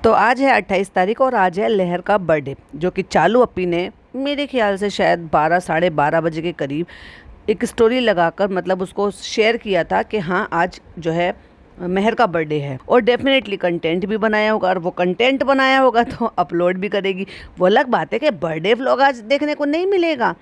तो आज है 28 तारीख और आज है लहर का बर्थडे, जो कि चालू अप्पी ने मेरे ख्याल से शायद 12 साढ़े 12 बजे के करीब एक स्टोरी लगाकर मतलब उसको शेयर किया था कि हाँ आज जो है मेहर का बर्थडे है। और डेफिनेटली कंटेंट भी बनाया होगा, और वो कंटेंट बनाया होगा तो अपलोड भी करेगी। वो अलग बात है कि बर्थडे व्लॉग आज देखने को नहीं मिलेगा।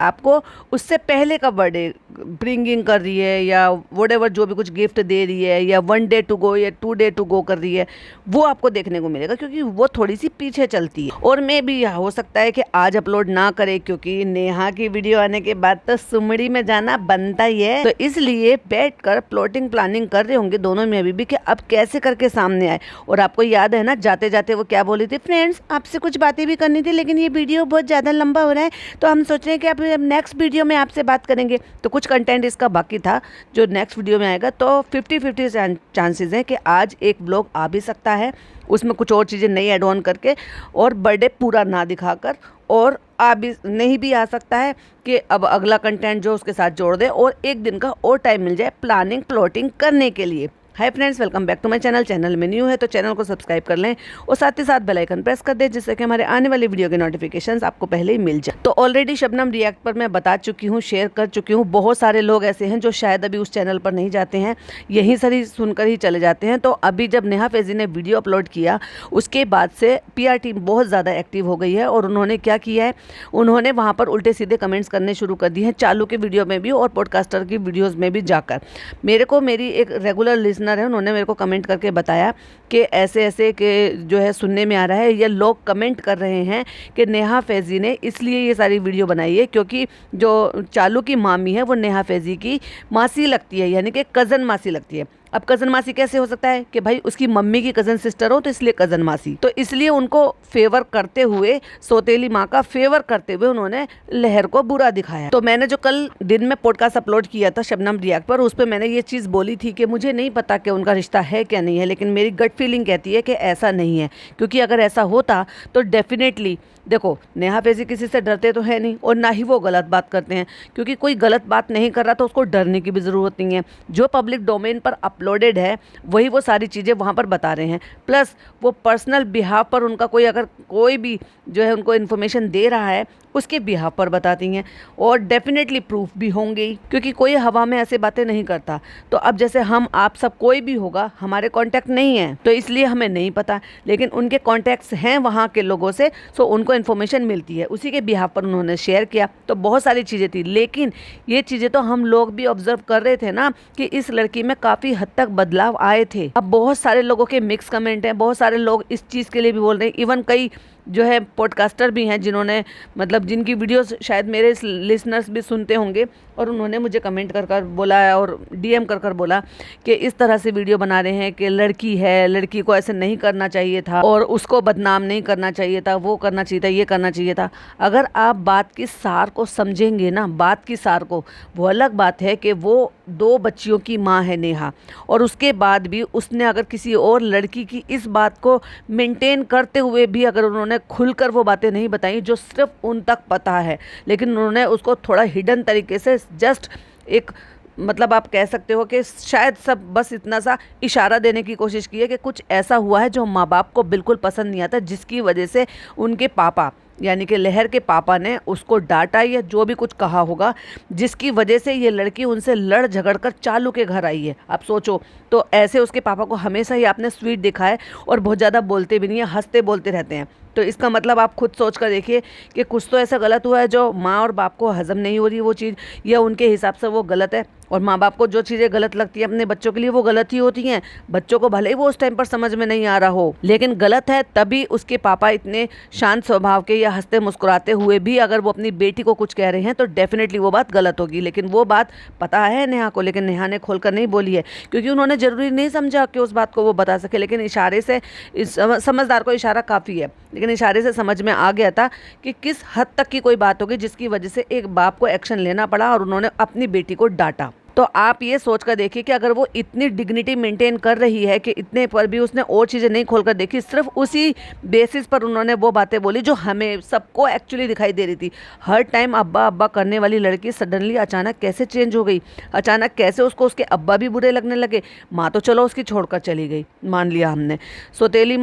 आपको उससे पहले का बर्थडे ब्रिंगिंग कर रही है या व्हाटएवर जो भी कुछ गिफ्ट दे रही है या 1 डे टू गो या 2 डे टू गो कर रही है, वो आपको देखने को मिलेगा, क्योंकि वो थोड़ी सी पीछे चलती है। और मैं भी हो सकता है कि आज अपलोड ना करे, क्योंकि नेहा की वीडियो आने के बाद तो सुमड़ी में जाना बनता ही है। तो इसलिए बैठ कर प्लॉटिंग प्लानिंग कर रहे होंगे दोनों में अभी भी कि अब कैसे करके सामने आए। और आपको याद है ना, जाते जाते वो क्या बोली थी, फ्रेंड्स आपसे कुछ बातें भी करनी थी लेकिन ये वीडियो बहुत ज़्यादा लंबा हो रहा है, तो हम सोच रहे हैं कि अब नेक्स्ट वीडियो में आपसे बात करेंगे। तो कुछ कंटेंट इसका बाकी था जो नेक्स्ट वीडियो में आएगा। तो 50-50 चांसेस हैं कि आज एक ब्लॉग आ भी सकता है, उसमें कुछ और चीज़ें नई ऐड ऑन करके, और बर्थडे पूरा ना दिखाकर, और आ भी नहीं भी आ सकता है कि अब अगला कंटेंट जो उसके साथ जोड़ दे और एक दिन का और टाइम मिल जाए प्लानिंग प्लॉटिंग करने के लिए। Hi friends, welcome back to my channel. Channel में न्यू है तो चैनल को सब्सक्राइब कर लें और साथ ही साथ बेल आइकन प्रेस कर दें, जिससे कि हमारे आने वाली वीडियो के नोटिफिकेशंस आपको पहले ही मिल जाए। तो ऑलरेडी शबनम रिएक्ट पर मैं बता चुकी हूँ, शेयर कर चुकी हूँ। बहुत सारे लोग ऐसे हैं जो शायद अभी उस चैनल पर नहीं जाते हैं, यहीं से ही सुनकर ही चले जाते हैं। तो अभी जब नेहा फैज़ी ने वीडियो अपलोड किया उसके बाद से PR टीम बहुत ज़्यादा एक्टिव हो गई है, और उन्होंने क्या किया है, उन्होंने वहाँ पर उल्टे सीधे कमेंट्स करने शुरू कर दिए हैं, चालू के वीडियो में भी और पॉडकास्टर की वीडियोज़ में भी जाकर। मेरी एक रेगुलर लिसनर है, उन्होंने मेरे को कमेंट करके बताया कि ऐसे ऐसे के जो है सुनने में आ रहा है, या लोग कमेंट कर रहे हैं कि नेहा फैज़ी ने इसलिए ये सारी वीडियो बनाई है क्योंकि जो चालू की मामी है वो नेहा फैज़ी की मासी लगती है, यानी कि कज़न मासी लगती है। अब कज़न मासी कैसे हो सकता है कि भाई उसकी मम्मी की कज़न सिस्टर हो, तो इसलिए कज़न मासी। तो इसलिए उनको फेवर करते हुए, सौतेली माँ का फेवर करते हुए उन्होंने लहर को बुरा दिखाया। तो मैंने जो कल दिन में पॉडकास्ट अपलोड किया था शबनम रिएक्ट पर, उस पर मैंने ये चीज़ बोली थी कि मुझे नहीं पता कि उनका रिश्ता है क्या नहीं है, लेकिन मेरी गट फीलिंग कहती है कि ऐसा नहीं है। क्योंकि अगर ऐसा होता तो डेफिनेटली, देखो नेहा फैज़ी किसी से डरते तो है नहीं, और ना ही वो गलत बात करते हैं, क्योंकि कोई गलत बात नहीं कर रहा तो उसको डरने की भी ज़रूरत नहीं है। जो पब्लिक डोमेन पर अपलोडेड है वही वो सारी चीज़ें वहाँ पर बता रहे हैं। प्लस वो पर्सनल बिहाफ पर उनका अगर कोई भी जो है उनको इन्फॉर्मेशन दे रहा है उसके बिहाफ पर बताती हैं, और डेफिनेटली प्रूफ भी होंगे ही, क्योंकि कोई हवा में ऐसे बातें नहीं करता। तो अब जैसे हम आप सब कोई भी होगा, हमारे कॉन्टैक्ट नहीं है तो इसलिए हमें नहीं पता, लेकिन उनके कॉन्टैक्ट्स हैं वहाँ के लोगों से, सो उनको इन्फॉर्मेशन मिलती है, उसी के बिहाफ पर उन्होंने शेयर किया। तो बहुत सारी चीज़ें थी, लेकिन ये चीज़ें तो हम लोग भी ऑब्जर्व कर रहे थे ना कि इस लड़की में काफ़ी हद तक बदलाव आए थे। अब बहुत सारे लोगों के मिक्स कमेंट हैं, बहुत सारे लोग इस चीज़ के लिए भी बोल रहे हैं, इवन कई जो है पॉडकास्टर भी हैं जिन्होंने मतलब जिनकी वीडियोस शायद मेरे लिसनर्स भी सुनते होंगे, और उन्होंने मुझे कमेंट कर बोला और DM कर बोला कि इस तरह से वीडियो बना रहे हैं कि लड़की है, लड़की को ऐसे नहीं करना चाहिए था, और उसको बदनाम नहीं करना चाहिए था, वो करना चाहिए था, ये करना चाहिए था। अगर आप बात की सार को समझेंगे ना, बात की सार को, वो अलग बात है कि वो 2 बच्चियों की माँ है नेहा, और उसके बाद भी उसने अगर किसी और लड़की की इस बात को मेंटेन करते हुए भी अगर उन्होंने खुलकर वो बातें नहीं बताई जो सिर्फ उन तक पता है, लेकिन उन्होंने उसको थोड़ा हिडन तरीके से जस्ट एक मतलब आप कह सकते हो कि शायद सब बस इतना सा इशारा देने की कोशिश की है कि कुछ ऐसा हुआ है जो माँ बाप को बिल्कुल पसंद नहीं आता, जिसकी वजह से उनके पापा यानी कि लहर के पापा ने उसको डांटा या जो भी कुछ कहा होगा, जिसकी वजह से ये लड़की उनसे लड़ झगड़ कर चालू के घर आई है। आप सोचो, तो ऐसे उसके पापा को हमेशा ही आपने स्वीट देखा है, और बहुत ज़्यादा बोलते भी नहीं है, हंसते बोलते रहते हैं। तो इसका मतलब आप खुद सोच कर देखिए कि कुछ तो ऐसा गलत हुआ है जो माँ और बाप को हजम नहीं हो रही वो चीज़, या उनके हिसाब से वो गलत है। और माँ बाप को जो चीज़ें गलत लगती है अपने बच्चों के लिए वो गलत ही होती हैं, बच्चों को भले ही वो उस टाइम पर समझ में नहीं आ रहा हो, लेकिन गलत है। तभी उसके पापा इतने शांत स्वभाव के या हंसते मुस्कुराते हुए भी अगर वो अपनी बेटी को कुछ कह रहे हैं तो डेफिनेटली वो बात गलत होगी। लेकिन वो बात पता है नेहा को, लेकिन नेहा ने खोलकर नहीं बोली है, क्योंकि उन्होंने ज़रूरी नहीं समझा कि उस बात को वो बता सके। लेकिन इशारे से, समझदार को इशारा काफ़ी है, लेकिन इशारे से समझ में आ गया था कि किस हद तक की कोई बात होगी जिसकी वजह से एक बाप को एक्शन लेना पड़ा और उन्होंने अपनी बेटी को डांटा। तो आप ये सोच कर देखिए कि अगर वो इतनी डिग्निटी मेंटेन कर रही है कि इतने पर भी उसने और चीज़ें नहीं खोल कर देखी, सिर्फ उसी बेसिस पर उन्होंने वो बातें बोली जो हमें सबको एक्चुअली दिखाई दे रही थी। हर टाइम अब्बा अब्बा करने वाली लड़की सडनली अचानक कैसे चेंज हो गई, अचानक कैसे उसको उसके अब्बा भी बुरे लगने लगे। माँ तो चलो उसकी छोड़कर चली गई, मान लिया हमने। सौतेली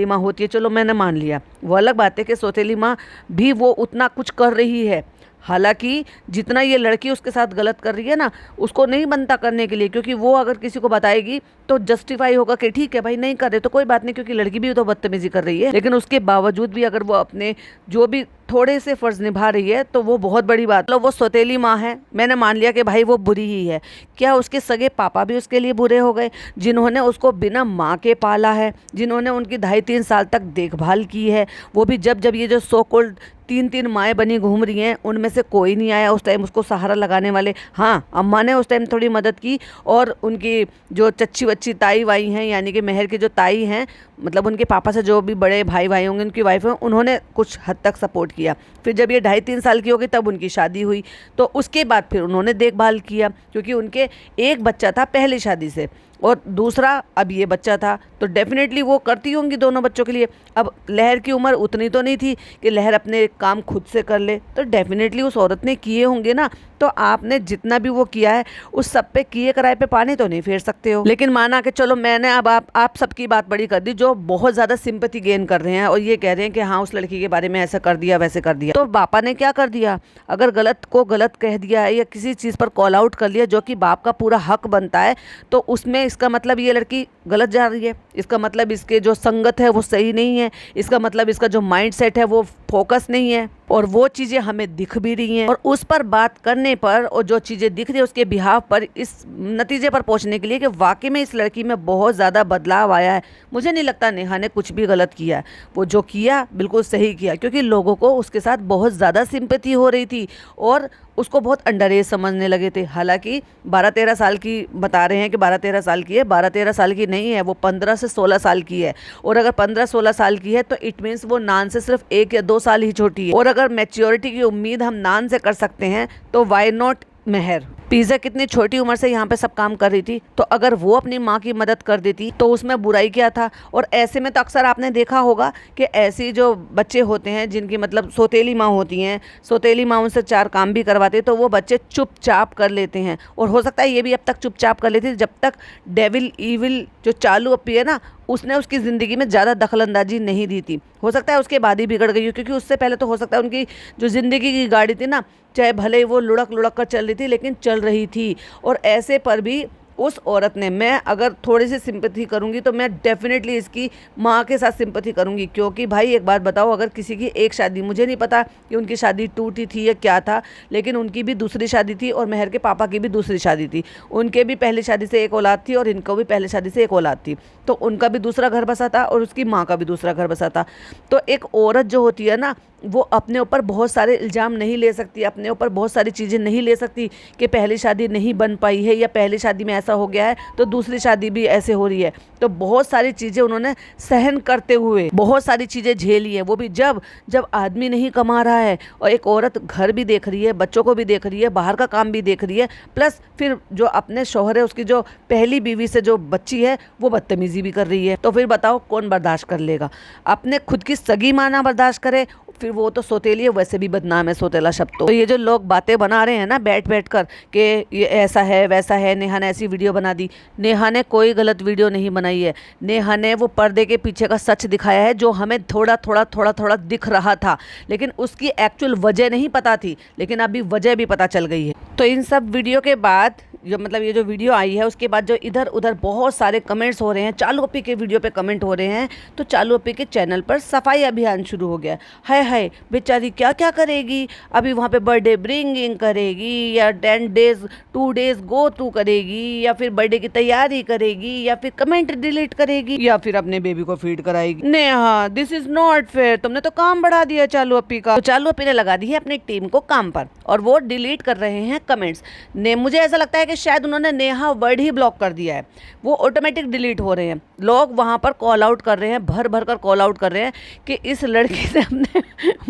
माँ होती है, चलो मैंने मान लिया। वो अलग बात है कि सौतेली माँ भी वो उतना कुछ कर रही है, हालांकि जितना ये लड़की उसके साथ गलत कर रही है ना, उसको नहीं बनता करने के लिए, क्योंकि वो अगर किसी को बताएगी तो जस्टिफाई होगा कि ठीक है भाई नहीं कर रहे तो कोई बात नहीं, क्योंकि लड़की भी तो बदतमीजी कर रही है। लेकिन उसके बावजूद भी अगर वो अपने जो भी थोड़े से फर्ज निभा रही है तो वो बहुत बड़ी बात। मतलब वो सौतेली माँ है, मैंने मान लिया कि भाई वो बुरी ही है। क्या उसके सगे पापा भी उसके लिए बुरे हो गए, जिन्होंने उसको बिना माँ के पाला है, जिन्होंने उनकी 2.5-3 साल तक देखभाल की है, वो भी जब जब ये जो सो कॉल्ड 3-3 माएँ बनी घूम रही हैं, उनमें से कोई नहीं आया उस टाइम उसको सहारा लगाने वाले। हाँ, अम्मा ने उस टाइम थोड़ी मदद की, और उनकी जो चच्ची बच्ची ताई वाई हैं, यानी कि मेहर की जो ताई हैं, मतलब उनके पापा से जो भी बड़े भाई भाई होंगे, उनकी वाइफ हैं, उन्होंने कुछ हद तक सपोर्ट किया। फिर जब ये 2.5-3 साल की हो गई तब उनकी शादी हुई, तो उसके बाद फिर उन्होंने देखभाल किया, क्योंकि उनके एक बच्चा था पहली शादी से और दूसरा अब ये बच्चा था, तो डेफिनेटली वो करती होंगी दोनों बच्चों के लिए। अब लहर की उम्र उतनी तो नहीं थी कि लहर अपने काम खुद से कर ले, तो डेफिनेटली उस औरत ने किए होंगे ना। तो आपने जितना भी वो किया है उस सब पे किए कराए पे पानी तो नहीं फेर सकते हो। लेकिन माना कि चलो मैंने अब आप सबकी बात बड़ी कर दी, जो बहुत ज़्यादा सिंपैथी गेन कर रहे हैं और ये कह रहे हैं कि हाँ उस लड़की के बारे में ऐसा कर दिया वैसे कर दिया। तो बापा ने क्या कर दिया, अगर गलत को गलत कह दिया है या किसी चीज़ पर कॉल आउट कर लिया जो कि बाप का पूरा हक बनता है, तो उसमें इसका मतलब ये लड़की गलत जा रही है, इसका मतलब इसके जो संगत है वो सही नहीं है, इसका मतलब इसका जो माइंड सेट है वो फोकस नहीं है, और वो चीज़ें हमें दिख भी रही हैं। और उस पर बात करने पर और जो चीज़ें दिख रही है उसके बिहाव पर, इस नतीजे पर पहुंचने के लिए कि वाकई में इस लड़की में बहुत ज़्यादा बदलाव आया है। मुझे नहीं लगता नेहा ने कुछ भी गलत किया है, वो जो किया बिल्कुल सही किया, क्योंकि लोगों को उसके साथ बहुत ज़्यादा सिंपैथी हो रही थी और उसको बहुत अंडर एज समझने लगे थे। हालांकि 12-13 साल की बता रहे हैं कि 12-13 साल की है, 12-13 साल की नहीं है, वो 15 से 16 साल की है। और अगर 15-16 साल की है तो इट मीन्स वो नान से सिर्फ 1 या 2 साल ही छोटी है। और अगर मैच्योरिटी की उम्मीद हम नान से कर सकते हैं तो वाई नॉट मेहर। पिज़्ज़ा कितनी छोटी उम्र से यहाँ पे सब काम कर रही थी, तो अगर वो अपनी माँ की मदद कर देती तो उसमें बुराई क्या था। और ऐसे में तो अक्सर आपने देखा होगा कि ऐसी जो बच्चे होते हैं जिनकी मतलब सौतेली माँ होती हैं, सौतेली माँ उनसे 4 काम भी करवाते तो वो बच्चे चुपचाप कर लेते हैं। और हो सकता है ये भी अब तक चुपचाप कर लेती जब तक डेविल ईविल जो चालू अपी है ना, उसने उसकी ज़िंदगी में ज़्यादा दखलंदाजी नहीं दी थी। हो सकता है उसके बाद ही बिगड़ गई हो, क्योंकि उससे पहले तो हो सकता है उनकी जो ज़िंदगी की गाड़ी थी ना, चाहे भले ही वो लुढ़क लुढ़क कर चल रही थी लेकिन चल रही थी। और ऐसे पर भी उस औरत ने, मैं अगर थोड़ी सी सिंपैथी करूंगी तो मैं डेफिनेटली इसकी माँ के साथ सिंपैथी करूंगी। क्योंकि भाई एक बात बताओ, अगर किसी की एक शादी, मुझे नहीं पता कि उनकी शादी टूटी थी या क्या था, लेकिन उनकी भी दूसरी शादी थी और मेहर के पापा की भी दूसरी शादी थी। उनके भी पहली शादी से एक औलाद थी और इनको भी पहली शादी से एक औलाद थी, तो उनका भी दूसरा घर बसा था और उसकी माँ का भी दूसरा घर बसा था। तो एक औरत जो होती है ना, वो अपने ऊपर बहुत सारे इल्ज़ाम नहीं ले सकती, अपने ऊपर बहुत सारी चीज़ें नहीं ले सकती कि पहली शादी नहीं बन पाई है या पहली शादी में ऐसा हो गया है तो दूसरी शादी भी ऐसे हो रही है। तो बहुत सारी चीज़ें उन्होंने सहन करते हुए बहुत सारी चीज़ें झेली है, वो भी जब जब आदमी नहीं कमा रहा है और एक औरत घर भी देख रही है, बच्चों को भी देख रही है, बाहर का काम भी देख रही है, प्लस फिर जो अपने शौहर है उसकी जो पहली बीवी से जो बच्ची है वो बदतमीजी भी कर रही है। तो फिर बताओ कौन बर्दाश्त कर लेगा। अपने खुद की सगी माँ ना बर्दाश्त करे, फिर वो तो सौतेली है, वैसे भी बदनाम है सौतेला शब्द। तो ये जो लोग बातें बना रहे हैं ना बैठ बैठ कर कि ये ऐसा है वैसा है, नेहा ने ऐसी वीडियो बना दी, नेहा ने कोई गलत वीडियो नहीं बनाई है। नेहा ने वो पर्दे के पीछे का सच दिखाया है जो हमें थोड़ा थोड़ा दिख रहा था, लेकिन उसकी एक्चुअल वजह नहीं पता थी, लेकिन अभी वजह भी पता चल गई है। तो इन सब वीडियो के बाद जो मतलब ये जो वीडियो आई है उसके बाद जो इधर उधर बहुत सारे कमेंट्स हो रहे हैं, चालू अपी के वीडियो पे कमेंट हो रहे हैं, तो चालू अपी के चैनल पर सफाई अभियान शुरू हो गया है। हाय बेचारी क्या क्या करेगी, अभी वहाँ पे बर्थडे ब्रिंगिंग करेगी या 10 डेज 2 डेज गो थ्रू करेगी या फिर बर्थडे की तैयारी करेगी या फिर कमेंट डिलीट करेगी या फिर अपने बेबी को फीड कराएगी। Neha this is not fair, तुमने तो काम बढ़ा दिया चालू अपी का। तो चालू अपी ने लगा दी है अपनी टीम को काम पर और वो डिलीट कर रहे हैं कमेंट्स ने। मुझे ऐसा लगता है कि शायद उन्होंने नेहा वर्ड ही ब्लॉक कर दिया है, वो ऑटोमेटिक डिलीट हो रहे हैं। लोग वहाँ पर कॉल आउट कर रहे हैं, भर भर कर कॉल आउट कर रहे हैं कि इस लड़की से हमने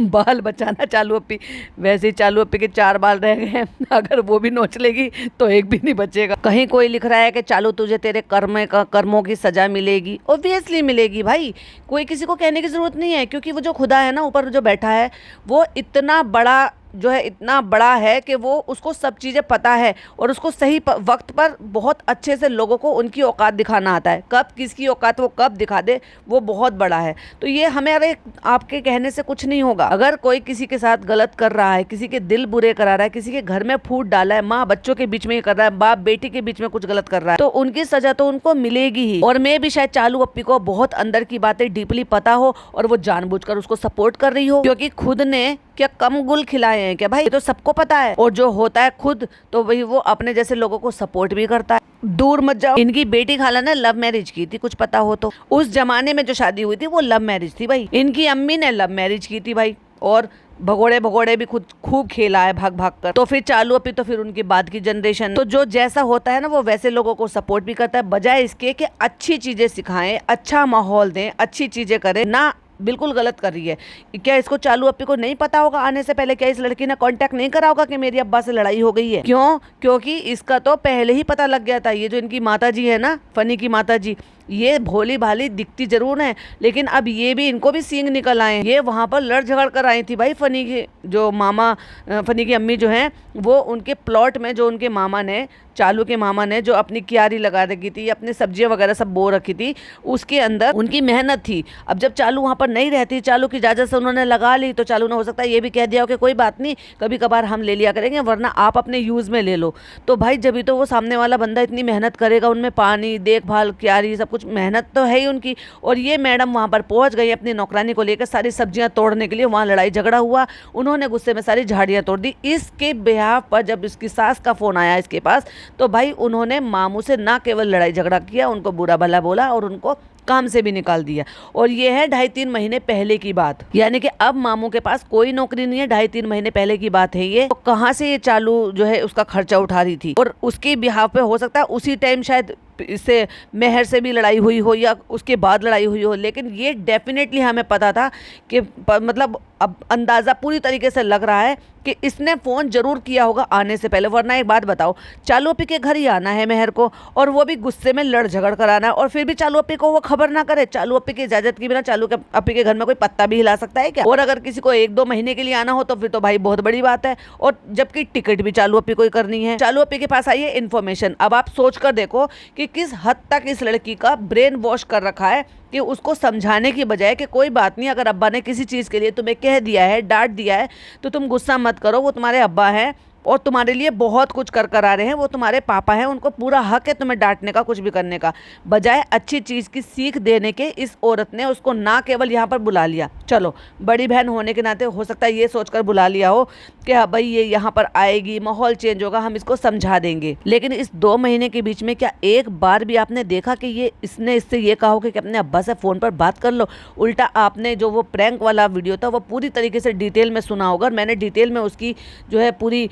बाल बचाना। चालू अप्पी, वैसे ही चालू अप्पी के 4 बाल रह गए हैं, अगर वो भी नोच लेगी तो एक भी नहीं बचेगा। कहीं कोई लिख रहा है कि चालू तुझे तेरे कर्मों की सजा मिलेगी। ऑब्वियसली मिलेगी भाई, कोई किसी को कहने की ज़रूरत नहीं है, क्योंकि वो जो खुदा है ना ऊपर जो बैठा है, वो इतना बड़ा जो है, इतना बड़ा है कि वो उसको सब चीज़ें पता है और उसको सही वक्त पर बहुत अच्छे से लोगों को उनकी औकात दिखाना आता है। कब किसकी औकात वो कब दिखा दे, वो बहुत बड़ा है। तो ये हमारे आपके कहने से कुछ नहीं होगा। अगर कोई किसी के साथ गलत कर रहा है, किसी के दिल बुरे करा रहा है, किसी के घर में फूट डाला है, माँ बच्चों के बीच में कर रहा है, बाप बेटी के बीच में कुछ गलत कर रहा है, तो उनकी सजा तो उनको मिलेगी ही। और मैं भी शायद चालू अप्पी को बहुत अंदर की बातें डीपली पता हो और वो जानबूझकर उसको सपोर्ट कर रही हो, क्योंकि खुद ने क्या कम गुल खिलाए हैं क्या भाई, ये तो सबको पता है। और जो होता है खुद, तो वही वो अपने जैसे लोगों को सपोर्ट भी करता है। दूर मत जाओ, इनकी बेटी खाला ने लव मैरिज की थी, कुछ पता हो तो। उस जमाने में जो शादी हुई थी वो लव मैरिज थी भाई। इनकी अम्मी ने लव मैरिज की थी भाई, और भगोड़े भी खुद खूब खेला है भाग भाग कर। तो फिर चालू अप्पी तो फिर उनके बाद की जनरेशन, तो जो जैसा होता है ना वो वैसे लोगों को सपोर्ट भी करता है, बजाय इसके कि अच्छी चीजें सिखाएं, अच्छा माहौल दें, अच्छी चीजें करें ना। बिल्कुल गलत कर रही है। क्या इसको चालू अप्पी को नहीं पता होगा आने से पहले? क्या इस लड़की ने कांटेक्ट नहीं करा होगा कि मेरी अब्बा से लड़ाई हो गई है? क्यों? क्योंकि इसका तो पहले ही पता लग गया था। ये जो इनकी माता जी है ना, फनी की माता जी, ये भोली भाली दिखती जरूर है, लेकिन अब ये भी, इनको भी सींग निकल आए। ये वहाँ पर लड़ झगड़ कर आई थी भाई। फनी की जो मामा, फनी की अम्मी जो हैं, वो उनके प्लॉट में जो उनके मामा ने, चालू के मामा ने जो अपनी क्यारी लगा रखी थी, अपनी सब्जियां वगैरह सब बो रखी थी, उसके अंदर उनकी मेहनत थी। अब जब चालू वहाँ पर नहीं रहती, चालू की इजाज़त से उन्होंने लगा ली, तो चालू ने हो सकता है ये भी कह दिया हो कि कोई बात नहीं, कभी कभार हम ले लिया करेंगे, वरना आप अपने यूज़ में ले लो। तो भाई जब भी तो वो सामने वाला बंदा इतनी मेहनत करेगा, उनमें पानी, देखभाल, क्यारी, सब कुछ मेहनत तो है ही उनकी। और ये मैडम वहाँ पर पहुँच गई अपनी नौकरानी को लेकर सारी सब्जियाँ तोड़ने के लिए। वहाँ लड़ाई झगड़ा हुआ, उन्होंने गुस्से में सारी झाड़ियाँ तोड़ दी। इसके बिहाफ पर जब इसकी सास का फ़ोन आया इसके पास, तो भाई उन्होंने मामू से ना केवल लड़ाई झगड़ा किया, उनको बुरा भला बोला और उनको काम से भी निकाल दिया। और ये है 2.5-3 महीने पहले की बात, यानी कि अब मामू के पास कोई नौकरी नहीं है। 2.5-3 महीने पहले की बात है ये। तो कहाँ से ये चालू जो है उसका खर्चा उठा रही थी, और उसके बिहाफ पे हो सकता है उसी टाइम शायद इससे मेहर से भी लड़ाई हुई हो या उसके बाद लड़ाई हुई हो। लेकिन ये डेफिनेटली हमें पता था कि मतलब अब अंदाज़ा पूरी तरीके से लग रहा है कि इसने फ़ोन जरूर किया होगा आने से पहले। वरना एक बात बताओ, चालू अप्पी के घर ही आना है मेहर को, और वो भी गुस्से में लड़ झगड़ कर आना है, और फिर भी चालू अप्पी को वो खबर ना करे। चालू अप्पी की इजाज़त के बिना चालू अप्पी के घर में कोई पत्ता भी हिला सकता है क्या? और अगर किसी को 1-2 महीने के लिए आना हो तो फिर तो भाई बहुत बड़ी बात है। और जबकि टिकट भी चालू अप्पी को ही करनी है। चालू अप्पी के पास आई है इन्फॉर्मेशन। अब आप सोच कर देखो कि किस हद तक इस लड़की का ब्रेन वॉश कर रखा है, कि उसको समझाने की बजाय कि कोई बात नहीं, अगर अब्बा ने किसी चीज़ के लिए तुम्हें कह दिया है, डांट दिया है, तो तुम गुस्सा मत करो, वो तुम्हारे अब्बा हैं और तुम्हारे लिए बहुत कुछ कर कर आ रहे हैं, वो तुम्हारे पापा हैं, उनको पूरा हक है तुम्हें डांटने का, कुछ भी करने का। बजाय अच्छी चीज़ की सीख देने के इस औरत ने उसको ना केवल यहाँ पर बुला लिया, चलो बड़ी बहन होने के नाते हो सकता है ये सोचकर बुला लिया हो कि हाँ भाई ये यहाँ पर आएगी, माहौल चेंज होगा, हम इसको समझा देंगे। लेकिन इस 2 महीने के बीच में क्या एक बार भी आपने देखा कि इसने इससे ये कहा हो कि अपने अब्बा से फ़ोन पर बात कर लो? उल्टा आपने जो वो प्रैंक वाला वीडियो था वो पूरी तरीके से डिटेल में सुना होगा, और मैंने डिटेल में उसकी जो है पूरी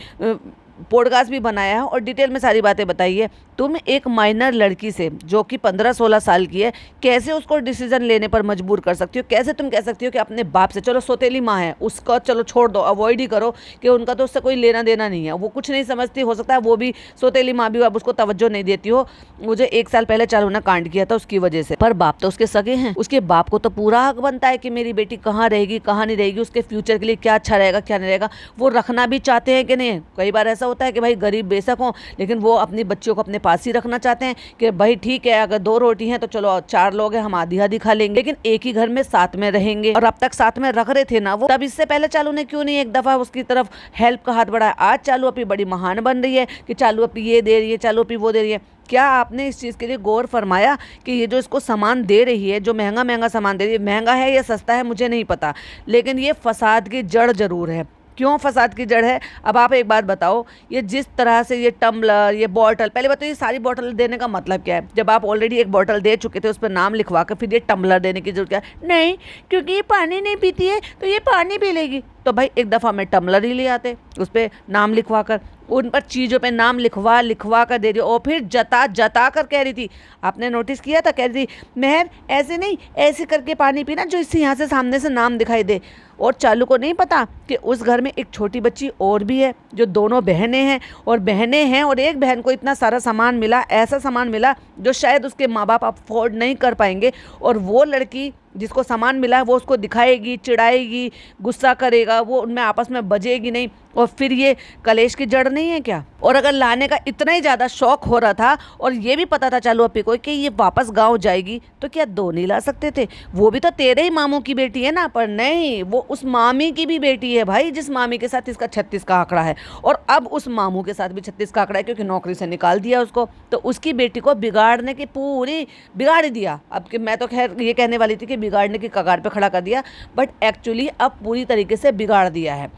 पॉडकास्ट भी बनाया है और डिटेल में सारी बातें बताई है। तुम एक माइनर लड़की से जो कि 15-16 साल की है, कैसे उसको डिसीजन लेने पर मजबूर कर सकती हो? कैसे तुम कह सकती हो कि अपने बाप से, चलो सौतेली माँ है उसका चलो छोड़ दो, अवॉइड ही करो कि उनका तो उससे कोई लेना देना नहीं है, वो कुछ नहीं समझती, हो सकता है वो भी सौतेली माँ भी अब उसको तवज्जो नहीं देती हो। मुझे 1 साल पहले चालू ने कांड किया था उसकी वजह से, पर बाप तो उसके सगे हैं, उसके बाप को तो पूरा हक बनता है कि मेरी बेटी कहाँ रहेगी कहाँ नहीं रहेगी, उसके फ्यूचर के लिए क्या अच्छा रहेगा क्या नहीं रहेगा, वो रखना भी चाहते हैं कि नहीं। कई बार ऐसा होता है कि भाई गरीब बेशक हो, लेकिन वो अपनी बच्चियों को अपने पास ही रखना चाहते हैं कि भाई ठीक है अगर 2 रोटी हैं तो चलो 4 लोग हैं, हम आधी आधी खा लेंगे, लेकिन एक ही घर में साथ में रहेंगे। और अब तक साथ में रख रहे थे ना वो, तब इससे पहले चालू ने क्यों नहीं एक दफा उसकी तरफ हेल्प का हाथ बढ़ाया? आज चालू अप्पी बड़ी महान बन रही है कि चालू अप्पी ये दे रही है, चालू अप्पी वो दे रही है। क्या आपने इस चीज़ के लिए गौर फरमाया कि ये जो इसको सामान दे रही है, जो महंगा महंगा सामान दे रही है, महंगा है या सस्ता है मुझे नहीं पता, लेकिन ये फसाद की जड़ जरूर है। क्यों फसाद की जड़ है? अब आप एक बात बताओ, ये जिस तरह से ये टम्बलर, ये बॉटल, पहले बताओ ये सारी बॉटल देने का मतलब क्या है? जब आप ऑलरेडी एक बॉटल दे चुके थे उस पर नाम लिखवा कर फिर ये टम्बलर देने की जरूरत क्या है? नहीं क्योंकि ये पानी नहीं पीती है तो ये पानी पी लेगी। तो भाई एक दफ़ा में टम्बलर ही ले आते, उस पर नाम लिखवा कर, उन पर चीज़ों पे नाम लिखवा कर दे रही, और फिर जता जता कर कह रही थी, आपने नोटिस किया था, कह रही थी मेहर ऐसे नहीं, ऐसे करके पानी पीना जो इससे यहाँ से सामने से नाम दिखाई दे। और चालू को नहीं पता कि उस घर में एक छोटी बच्ची और भी है, जो दोनों बहनें हैं, और एक बहन को इतना सारा सामान मिला, ऐसा सामान मिला जो शायद उसके माँ बाप अफोर्ड नहीं कर पाएंगे, और वो लड़की जिसको सामान मिला है वो उसको दिखाएगी, चिढ़ाएगी, गुस्सा करेगा, वो उनमें आपस में बजेगी नहीं, और फिर ये कलेश की जड़ नहीं है क्या। और अगर लाने का इतना ही ज़्यादा शौक हो रहा था और ये भी पता था चालू अपी को कि ये वापस गांव जाएगी, तो क्या दो नहीं ला सकते थे? वो भी तो तेरे ही मामू की बेटी है ना। पर नहीं, वो उस मामी की भी बेटी है भाई, जिस मामी के साथ इसका 36 का आंकड़ा है, और अब उस मामू के साथ भी 36 का आंकड़ा है, क्योंकि नौकरी से निकाल दिया उसको। तो उसकी बेटी को बिगाड़ने की पूरी बिगाड़ ही दिया। अब कि मैं तो खैर ये कहने वाली थी कि बिगाड़ने की कगार पे खड़ा कर दिया, बट एक्चुअली अब पूरी तरीके से बिगाड़ दिया है।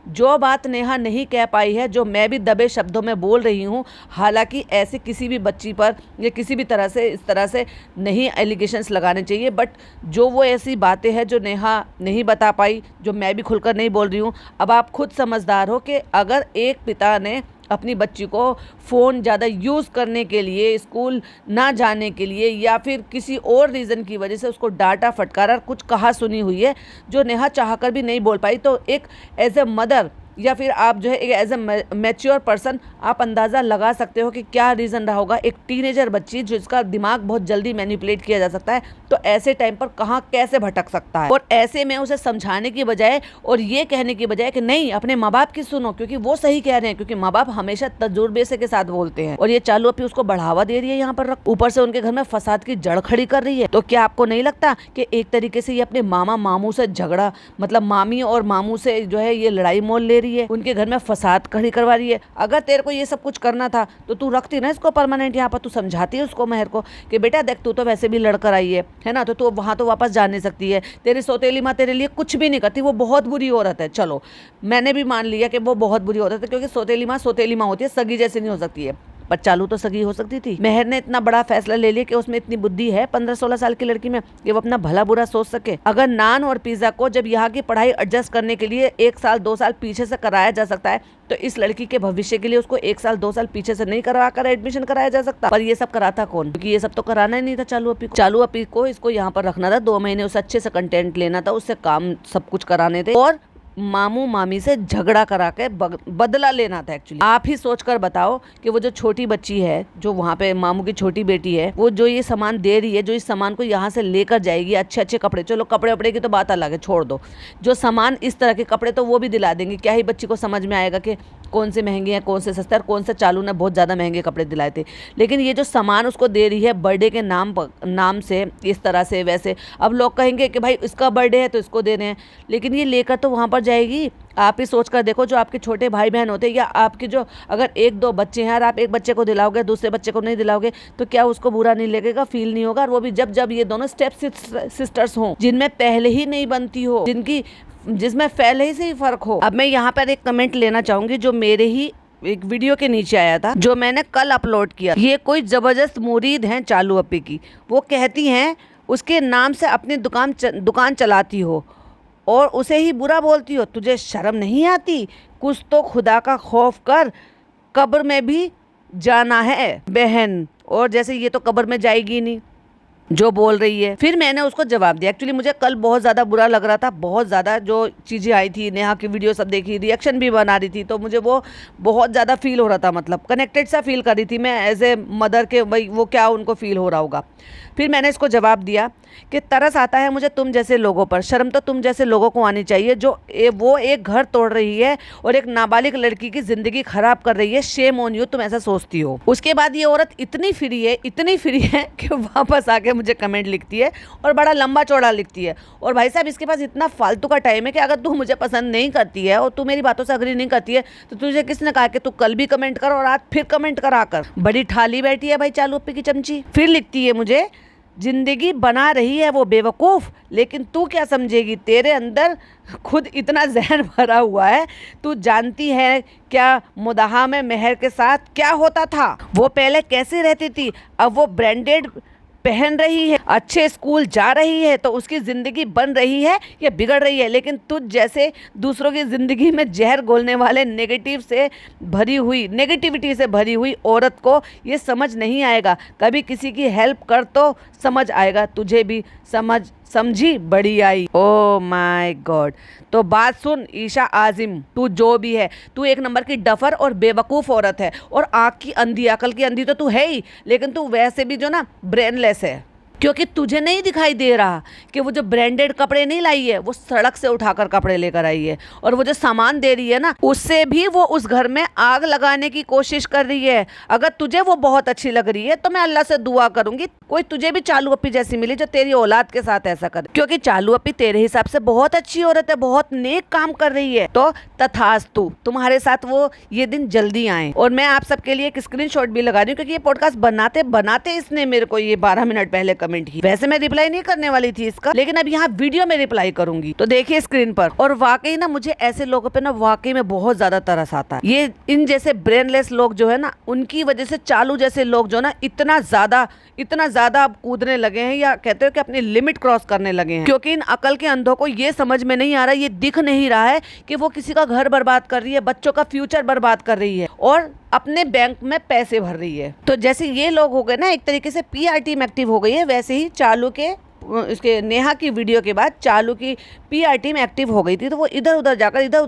जो बात नेहा नहीं कह पाई है, जो मैं भी दबे शब्दों में बोल रही हूँ, हालांकि ऐसे किसी भी बच्ची पर या किसी भी तरह से इस तरह से नहीं एलिगेशंस लगाने चाहिए, बट जो वो ऐसी बातें हैं जो नेहा नहीं बता पाई, जो मैं भी खुलकर नहीं बोल रही हूँ। अब आप खुद समझदार हो कि अगर एक पिता ने अपनी बच्ची को फ़ोन ज़्यादा यूज़ करने के लिए, स्कूल ना जाने के लिए, या फिर किसी और रीज़न की वजह से उसको डांटा फटकारा, कुछ कहा सुनी हुई है जो नेहा चाहकर भी नहीं बोल पाई, तो एक एज ए मदर या फिर आप जो है एक एज ए मैच्योर पर्सन आप अंदाज़ा लगा सकते हो कि क्या रीज़न रहा होगा। एक टीनेजर बच्ची जिसका दिमाग बहुत जल्दी मैनिपुलेट किया जा सकता है, तो ऐसे टाइम पर कहाँ कैसे भटक सकता है। और ऐसे में उसे समझाने की बजाय और ये कहने की बजाय कि नहीं अपने माँ बाप की सुनो, क्योंकि वो सही कह रहे हैं, क्योंकि माँ बाप हमेशा तजुर्बे से के साथ बोलते हैं, और ये चालू अपनी उसको बढ़ावा दे रही है यहाँ पर रख, ऊपर से उनके घर में फसाद की जड़ खड़ी कर रही है। तो क्या आपको नहीं लगता कि एक तरीके से ये अपने मामा मामू से झगड़ा, मतलब मामी और मामू से जो है ये लड़ाई मोल ले रही है, उनके घर में फसाद खड़ी करवा रही है। अगर तेरे को ये सब कुछ करना था तो तू रखती ना इसको परमानेंट यहाँ पर, तू समझाती उसको मेहर को कि बेटा देख तू तो वैसे भी लड़कर आई है ना, तो तू वहाँ तो वापस जा नहीं सकती है, तेरी सौतेली माँ तेरे लिए कुछ भी नहीं करती, वो बहुत बुरी औरत है। चलो मैंने भी मान लिया कि वो बहुत बुरी औरत है, क्योंकि सौतेली माँ होती है, सगी जैसी नहीं हो सकती है, पर चालू तो सगी हो सकती थी। मेहर ने इतना बड़ा फैसला ले लिया कि उसमें इतनी बुद्धि है 15-16 साल की लड़की में कि वो अपना भला बुरा सोच सके। अगर नान और पिज्जा को जब यहाँ की पढ़ाई एडजस्ट करने के लिए 1 साल 2 साल पीछे से कराया जा सकता है, तो इस लड़की के भविष्य के लिए उसको 1 साल 2 साल पीछे से नहीं करवा कर एडमिशन कराया जा सकता। पर ये सब कराता कौन? क्योंकि ये सब तो कराना ही नहीं था चालू अपी को इसको यहाँ पर रखना था, 2 महीने उसे अच्छे से कंटेंट लेना था, उससे काम सब कुछ कराने थे, और मामू मामी से झगड़ा करा के बदला लेना था। एक्चुअली आप ही सोचकर बताओ कि वो जो छोटी बच्ची है, जो वहाँ पे मामू की छोटी बेटी है, वो जो ये सामान दे रही है, जो इस सामान को यहाँ से लेकर जाएगी, अच्छे अच्छे कपड़े, चलो कपड़े वपड़े की तो बात अलग है, छोड़ दो, जो सामान इस तरह के कपड़े तो वो भी दिला देंगे। क्या ही बच्ची को समझ में आएगा कि कौन से महंगे हैं, कौन से सस्ते, और कौन से चालू ने बहुत ज़्यादा महंगे कपड़े दिलाए थे। लेकिन ये जो सामान उसको दे रही है बर्थडे के नाम से, इस तरह से वैसे, अब लोग कहेंगे कि भाई इसका बर्थडे है तो इसको दे रहे हैं, लेकिन ये लेकर तो वहाँ पर जाएगी। आप ही सोच कर देखो, जो आपके छोटे भाई बहन होते हैं, या आपके जो अगर 1-2 बच्चे हैं और आप एक बच्चे को दिलाओगे, दूसरे बच्चे को नहीं दिलाओगे, तो क्या उसको बुरा नहीं लगेगा, फील नहीं होगा? और वो भी जब ये दोनों स्टेप सिस्टर्स हों, जिनमें पहले ही नहीं बनती हो, जिसमें पहले ही से ही फर्क हो। अब मैं यहाँ पर एक कमेंट लेना चाहूंगी जो मेरे ही एक वीडियो के नीचे आया था, जो मैंने कल अपलोड किया। ये कोई जबरदस्त मुरीद हैं चालू अपी की, वो कहती हैं उसके नाम से अपनी दुकान चलाती हो और उसे ही बुरा बोलती हो, तुझे शर्म नहीं आती? कुछ तो खुदा का खौफ कर, कब्र में भी जाना है बहन, और जैसे ये तो कब्र में जाएगी नहीं जो बोल रही है। फिर मैंने उसको जवाब दिया। एक्चुअली मुझे कल बहुत ज़्यादा बुरा लग रहा था, बहुत ज़्यादा जो चीज़ें आई थी, नेहा की वीडियो सब देखी, रिएक्शन भी बना रही थी, तो मुझे वो बहुत ज़्यादा फील हो रहा था, मतलब कनेक्टेड सा फील कर रही थी मैं एज ए मदर के, भाई वो क्या उनको फील हो रहा होगा। फिर मैंने इसको जवाब दिया कि तरस आता है मुझे तुम जैसे लोगों पर, शर्म तो तुम जैसे लोगों को आनी चाहिए जो वो एक घर तोड़ रही है और एक नाबालिग लड़की की ज़िंदगी ख़राब कर रही है। शेम ऑन यू, तुम ऐसा सोचती हो। उसके बाद ये औरत इतनी फ्री है कि वापस आके मुझे कमेंट लिखती है और बड़ा लंबा चौड़ा लिखती है। और भाई साहब इसके पास इतना फालतू का टाइम है कि अगर तू मुझे पसंद नहीं करती है और तू मेरी बातों से अग्री नहीं करती है, तो तुझे किसने कहा कि तू कल भी कमेंट कर और आज फिर कमेंट करा कर? बड़ी ठाली बैठी है भाई चालू अपी की चमची। फिर लिखती है मुझे, जिंदगी बना रही है वो बेवकूफ़, लेकिन तू क्या समझेगी, तेरे अंदर खुद इतना जहर भरा हुआ है, तू जानती है क्या मुदाहा में मेहर के साथ क्या होता था? वो पहले कैसे रहती थी, अब वो ब्रांडेड पहन रही है, अच्छे स्कूल जा रही है, तो उसकी जिंदगी बन रही है या बिगड़ रही है। लेकिन तुझ जैसे दूसरों की जिंदगी में जहर घोलने वाले नेगेटिविटी से भरी हुई औरत को ये समझ नहीं आएगा। कभी किसी की हेल्प कर तो समझ आएगा, तुझे भी समझी बड़ी आई। Oh my God. तो बात सुन ईशा आजिम, तू जो भी है, तू एक नंबर की डफर और बेवकूफ़ औरत है, और आँख की अंधी, अकल की अंधी तो तू है ही, लेकिन तू वैसे भी जो ना ब्रेनलेस है। क्योंकि तुझे नहीं दिखाई दे रहा कि वो जो ब्रांडेड कपड़े नहीं लाई है, वो सड़क से उठाकर कपड़े लेकर आई है, और वो जो सामान दे रही है ना, उससे भी वो उस घर में आग लगाने की कोशिश कर रही है। अगर तुझे वो बहुत अच्छी लग रही है तो मैं अल्लाह से दुआ करूंगी कोई तुझे भी चालू अपी जैसी मिली जो तेरी औलाद के साथ ऐसा करे, क्योंकि चालू अपी तेरे हिसाब से बहुत अच्छी औरत है, बहुत नेक काम कर रही है। तो तथास्तु, तुम्हारे साथ वो ये दिन जल्दी आए। और मैं आप सबके लिए एक स्क्रीनशॉट भी लगा रही हूँ, क्योंकि ये पॉडकास्ट बनाते बनाते इसने मेरे को ये 12 मिनट पहले कमेंट की। वैसे मैं रिप्लाई नहीं करने वाली थी इसका, लेकिन अब यहाँ वीडियो में रिप्लाई करूंगी। तो देखिए स्क्रीन पर। और वाकई ना मुझे ऐसे लोगों पे ना वाकई में बहुत ज्यादा तरस आता है। ये इन जैसे ब्रेनलेस लोग जो है ना, उनकी वजह से चालू जैसे लोग जो ना इतना ज्यादा अब कूदने लगे हैं, या कहते हो कि अपनी लिमिट क्रॉस करने लगे हैं। क्योंकि इन अकल के अंधों को ये समझ में नहीं आ रहा, ये दिख नहीं रहा है कि वो किसी का घर बर्बाद कर रही है, बच्चों का फ्यूचर बर्बाद कर रही है, और अपने बैंक में पैसे भर रही है। तो जैसे ये लोग हो गए ना, एक तरीके से पीआर टीम एक्टिव हो गई है, वैसे ही चालू के इसके नेहा की वीडियो के बाद चालू की पीआर टीम एक्टिव हो गई थी। तो वो इधर उधर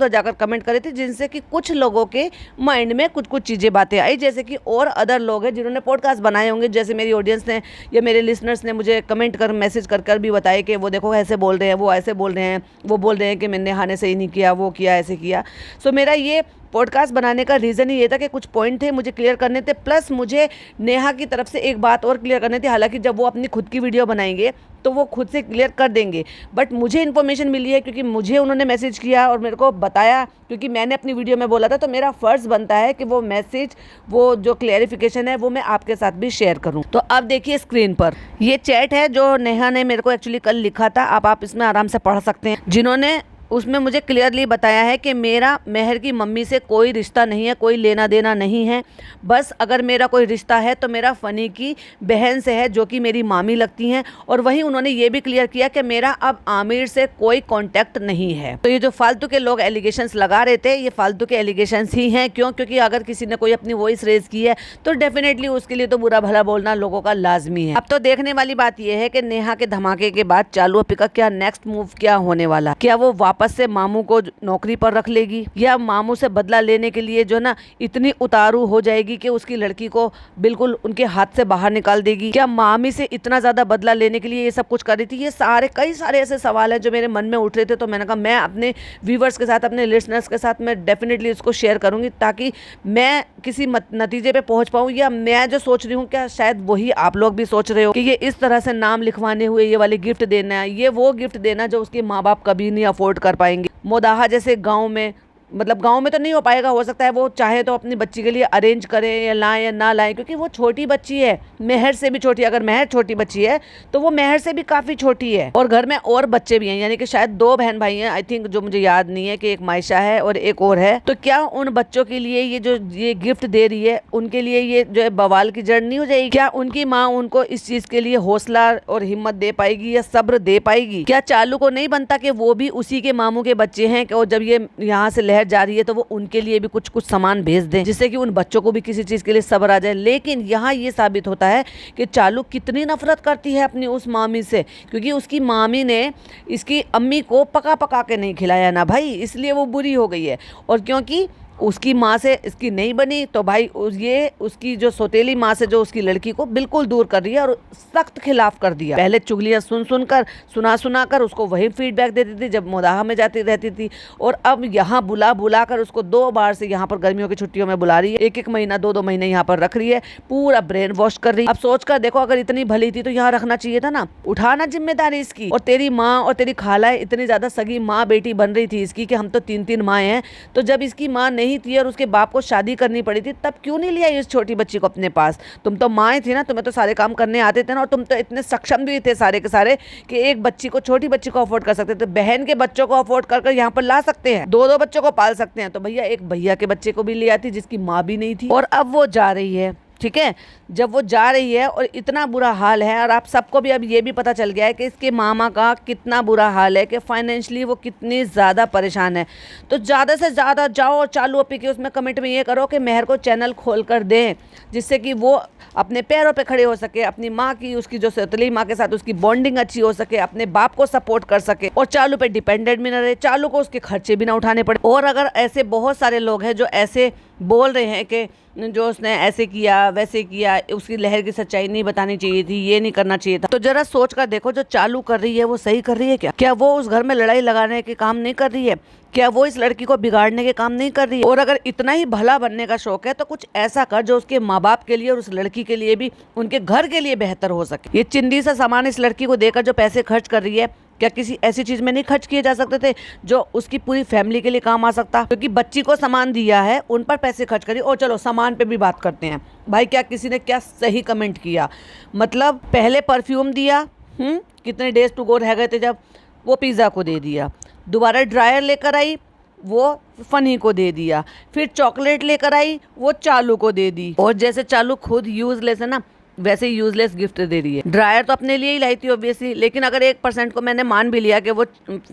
जाकर कमेंट कर रही थी, जिनसे कि कुछ लोगों के माइंड में कुछ चीज़ें बातें आई, जैसे कि और अदर लोग हैं जिन्होंने पॉडकास्ट बनाए होंगे, जैसे मेरी ऑडियंस ने या मेरे लिसनर्स ने मुझे कमेंट कर मैसेज कर भी बताया कि वो देखो ऐसे बोल रहे हैं, वो ऐसे बोल रहे हैं, वो बोल रहे हैं कि मैंने नेहा ने सही नहीं किया, वो किया, ऐसे किया। सो मेरा ये पॉडकास्ट बनाने का रीज़न ही ये था कि कुछ पॉइंट थे मुझे क्लियर करने थे, प्लस मुझे नेहा की तरफ से एक बात और क्लियर करनी थी। हालांकि जब वो अपनी खुद की वीडियो बनाएंगे तो वो खुद से क्लियर कर देंगे, बट मुझे इन्फॉर्मेशन मिली है क्योंकि मुझे उन्होंने मैसेज किया और मेरे को बताया, क्योंकि मैंने अपनी वीडियो में बोला था। तो मेरा फ़र्ज़ बनता है कि वो मैसेज, वो जो क्लैरिफिकेशन है, वो मैं आपके साथ भी शेयर करूं। तो अब देखिए स्क्रीन पर ये चैट है जो नेहा ने मेरे को एक्चुअली कल लिखा था। आप इसमें आराम से पढ़ सकते हैं, जिन्होंने उसमें मुझे क्लियरली बताया है कि मेरा मेहर की मम्मी से कोई रिश्ता नहीं है, कोई लेना देना नहीं है। बस अगर मेरा कोई रिश्ता है तो मेरा फ़नी की बहन से है, जो कि मेरी मामी लगती हैं। और वहीं उन्होंने ये भी क्लियर किया कि मेरा अब आमिर से कोई कांटेक्ट नहीं है। तो ये जो फालतू के लोग एलिगेशंस लगा रहे थे, ये फालतू के एलिगेशंस ही हैं। क्यों? क्योंकि अगर किसी ने कोई अपनी वॉइस रेज की है तो डेफिनेटली उसके लिए तो बुरा भला बोलना लोगों का लाजमी है। अब तो देखने वाली बात यह है कि नेहा के धमाके के बाद चालू अपी का क्या नेक्स्ट मूव क्या होने वाला। क्या वो वापस से मामू को नौकरी पर रख लेगी, या मामू से बदला लेने के लिए जो ना इतनी उतारू हो जाएगी कि उसकी लड़की को बिल्कुल उनके हाथ से बाहर निकाल देगी? क्या मामी से इतना ज्यादा बदला लेने के लिए ये सब कुछ कर रही थी? ये कई सारे ऐसे सवाल हैं जो मेरे मन में उठ रहे थे। तो मैंने कहा मैं अपने व्यूवर्स के साथ, अपने लिसनर्स के साथ मैं डेफिनेटली इसको शेयर करूंगी, ताकि मैं किसी नतीजे पे पहुंच पाऊं, या मैं जो सोच रही हूँ क्या शायद वही आप लोग भी सोच रहे हो कि ये इस तरह से नाम लिखवाने हुए ये वाली गिफ्ट देना है, ये वो गिफ्ट देना जो उसके माँ बाप कभी नहीं अफोर्ड कर पाएंगे। मोदाहा जैसे गांव में, मतलब गांव में तो नहीं हो पाएगा, हो सकता है वो चाहे तो अपनी बच्ची के लिए अरेंज करें या लाएं या ना लाएं, क्योंकि वो छोटी बच्ची है, मेहर से भी छोटी। अगर मेहर छोटी बच्ची है तो वो मेहर से भी काफ़ी छोटी है, और घर में और बच्चे भी हैं, यानी कि शायद 2 बहन भाई हैं, आई थिंक, जो मुझे याद नहीं है कि एक मायशा है और एक और है। तो क्या उन बच्चों के लिए ये गिफ्ट दे रही है, उनके लिए ये जो है बवाल की जड़ नहीं हो जाएगी? क्या उनकी माँ उनको इस चीज़ के लिए हौसला और हिम्मत दे पाएगी या सब्र दे पाएगी? क्या चालू को नहीं बनता कि वो भी उसी के मामू के बच्चे हैं, और जब ये यहाँ से लहर जा रही है तो वो उनके लिए भी कुछ सामान भेज दें, जिससे कि उन बच्चों को भी किसी चीज के लिए सब्र आ जाए? लेकिन यहाँ ये साबित होता है कि चालू कितनी नफरत करती है अपनी उस मामी से, क्योंकि उसकी मामी ने इसकी अम्मी को पका के नहीं खिलाया ना भाई, इसलिए वो बुरी हो गई है। और क्योंकि उसकी माँ से इसकी नहीं बनी, तो भाई ये उसकी जो सौतेली माँ से जो उसकी लड़की को बिल्कुल दूर कर रही है और सख्त खिलाफ कर दिया। पहले चुगलियाँ सुना कर उसको वही फीडबैक देती थी जब मोदाहा में जाती रहती थी, और अब यहाँ बुला कर उसको 2 बार से यहाँ पर गर्मियों की छुट्टियों में बुला रही है, 1 महीना 2 महीने यहाँ पर रख रही है, पूरा ब्रेन वॉश कर रही है। अब सोच कर देखो, अगर इतनी भली थी तो यहाँ रखना चाहिए था ना, उठाना जिम्मेदारी इसकी। और तेरी माँ और तेरी खाला इतनी ज्यादा सगी माँ बेटी बन रही थी इसकी कि हम तो 3 माएँ हैं, तो जब इसकी माँ नहीं थी और उसके बाप को शादी करनी पड़ी थी, तब क्यों नहीं लिया इस छोटी बच्ची को अपने पास? तुम तो माएँ थी ना, तुम्हें तो सारे काम करने आते थे ना, और तुम तो इतने सक्षम भी थे सारे के सारे कि एक बच्ची को, छोटी बच्ची को अफोर्ड कर सकते थे, बहन के बच्चों को अफोर्ड कर यहाँ पर ला सकते हैं, 2 बच्चों को पाल सकते हैं। तो भैया एक भैया के बच्चे को भी ले आती जिसकी माँ भी नहीं थी। और अब वो जा रही है ठीक है, जब वो जा रही है और इतना बुरा हाल है, और आप सबको भी अब ये भी पता चल गया है कि इसके मामा का कितना बुरा हाल है, कि फाइनेंशियली वो कितनी ज़्यादा परेशान है। तो ज़्यादा से ज़्यादा जाओ और चालू अपी के उसमें कमेंट में ये करो कि मेहर को चैनल खोल कर दें, जिससे कि वो अपने पैरों पे खड़े हो सके, अपनी माँ की, उसकी जो सौतेली माँ के साथ उसकी बॉन्डिंग अच्छी हो सके, अपने बाप को सपोर्ट कर सके और चालू पे डिपेंडेंट भी ना रहे, चालू को उसके खर्चे भी ना उठाने पड़े। और अगर ऐसे बहुत सारे लोग हैं जो ऐसे बोल रहे हैं कि जो उसने ऐसे किया वैसे किया, उसकी लहर की सच्चाई नहीं बतानी चाहिए थी, ये नहीं करना चाहिए था, तो जरा सोच कर देखो जो चालू कर रही है वो सही कर रही है क्या वो उस घर में लड़ाई लगाने के काम नहीं कर रही है? क्या वो इस लड़की को बिगाड़ने के काम नहीं कर रही है? और अगर इतना ही भला बनने का शौक है तो कुछ ऐसा कर जो उसके माँ बाप के लिए और उस लड़की के लिए भी, उनके घर के लिए बेहतर हो सके। ये चिंदी सा सामान इस लड़की को देकर जो पैसे खर्च कर रही है, क्या किसी ऐसी चीज में नहीं खर्च किए जा सकते थे जो उसकी पूरी फैमिली के लिए काम आ सकता? क्योंकि बच्ची को सामान दिया है, उन पर पैसे खर्च करिए। और चलो सामान पे भी बात करते हैं भाई, क्या किसी ने क्या सही कमेंट किया, मतलब पहले परफ्यूम दिया, कितने डेज टू गो रह गए थे जब, वो पिज़्ज़ा को दे दिया, दोबारा ड्रायर लेकर आई, वो फनी को दे दिया, फिर चॉकलेट लेकर आई, वो चालू को दे दी। और जैसे चालू खुद यूजलेस है ना, वैसे यूजलेस गिफ्ट दे रही है। ड्रायर तो अपने लिए ही लाई थी ऑब्वियसली, लेकिन अगर 1% को मैंने मान भी लिया कि वो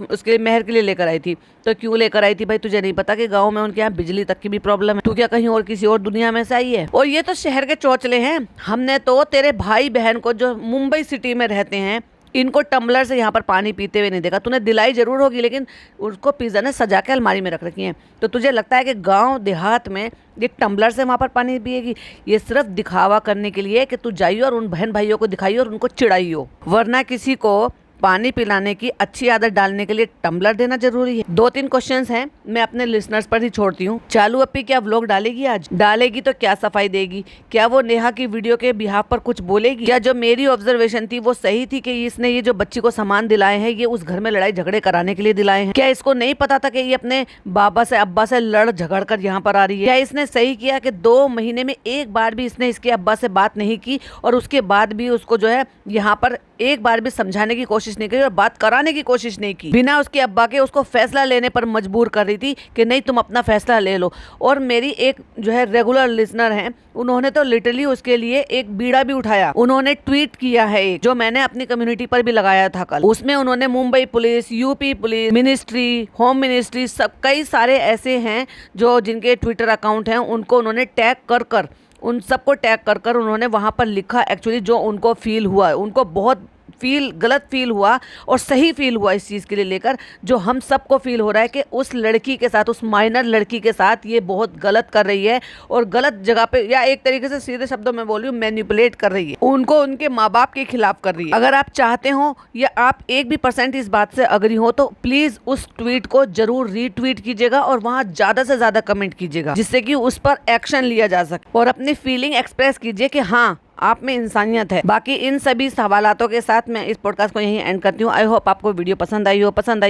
उसके मेहर के लिए लेकर आई थी, तो क्यों लेकर आई थी भाई? तुझे नहीं पता कि गांव में उनके यहाँ बिजली तक की भी प्रॉब्लम है? तू क्या कहीं और किसी और दुनिया में से आई है? और ये तो शहर के चौचले हैं, हमने तो तेरे भाई बहन को जो मुंबई सिटी में रहते हैं, इनको टम्बलर से यहाँ पर पानी पीते हुए नहीं देखा। तूने दिलाई जरूर होगी, लेकिन उसको पिज़्ज़ा ने सजा के अलमारी में रख रखी है। तो तुझे लगता है कि गांव देहात में ये टम्बलर से वहाँ पर पानी पिएगी? ये सिर्फ दिखावा करने के लिए कि तू जाइयो और उन बहन भाइयों को दिखाइयो और उनको चिढ़ाइयो, वरना किसी को पानी पिलाने की अच्छी आदत डालने के लिए टम्बलर देना जरूरी है। 2-3 क्वेश्चंस हैं, मैं अपने लिसनर्स पर ही छोड़ती हूँ। चालू अपी क्या व्लॉग डालेगी आज? डालेगी तो क्या सफाई देगी? क्या वो नेहा की वीडियो के बिहाफ पर कुछ बोलेगी? क्या जो मेरी ऑब्जर्वेशन थी वो सही थी कि इसने ये जो बच्ची को सामान दिलाए हैं ये उस घर में लड़ाई झगड़े कराने के लिए दिलाए हैं? क्या इसको नहीं पता था कि ये अपने बाबा से अब्बा से लड़ झगड़ कर यहाँ पर आ रही है? क्या इसने सही किया कि 2 महीने में एक बार भी इसने इसके अब्बा से बात नहीं की और उसके बाद भी उसको जो है यहाँ पर एक बार भी समझाने की कोशिश नहीं करी और बात कराने की कोशिश नहीं की? बिना उसके अब्बा के उसको फैसला लेने पर मजबूर कर रही थी कि नहीं तुम अपना फैसला ले लो। और मेरी एक जो है रेगुलर लिसनर हैं, उन्होंने तो लिटरली उसके लिए एक बीड़ा भी उठाया। उन्होंने ट्वीट किया है एक, जो मैंने अपनी कम्युनिटी पर भी लगाया था कल। उसमें उन्होंने Mumbai police, UP police, ministry, home ministry, सब कई सारे ऐसे हैं जो जिनके ट्विटर अकाउंट हैं, उनको उन्होंने टैग कर उन सबको टैग कर उन्होंने वहाँ पर लिखा एक्चुअली जो उनको फील हुआ, उनको बहुत गलत फील हुआ और सही फील हुआ इस चीज़ के लिए लेकर, जो हम सबको फील हो रहा है कि उस लड़की के साथ, उस माइनर लड़की के साथ ये बहुत गलत कर रही है और गलत जगह पे, या एक तरीके से सीधे शब्दों में बोल रही हूँ, मैनिपुलेट कर रही है, उनको उनके माँ बाप के खिलाफ कर रही है। अगर आप चाहते हो या आप 1% इस बात से अग्री हो तो प्लीज उस ट्वीट को जरूर रीट्वीट कीजिएगा और वहाँ ज्यादा से ज्यादा कमेंट कीजिएगा, जिससे कि उस पर एक्शन लिया जा सके और अपनी फीलिंग एक्सप्रेस कीजिए कि हाँ आप में इंसानियत है। बाकी इन सभी सवालातों के साथ मैं इस पॉडकास्ट को यहीं एंड करती हूँ। आई होप आपको वीडियो पसंद आई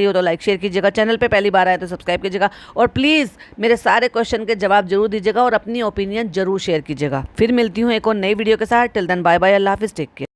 हो तो लाइक शेयर कीजिएगा, चैनल पे पहली बार आए तो सब्सक्राइब कीजिएगा और प्लीज़ मेरे सारे क्वेश्चन के जवाब जरूर दीजिएगा और अपनी ओपिनियन जरूर शेयर कीजिएगा। फिर मिलती हूँ एक और नई वीडियो के साथ। टिल देन बाय बाय, अल्लाह हाफिज़, टेक केयर।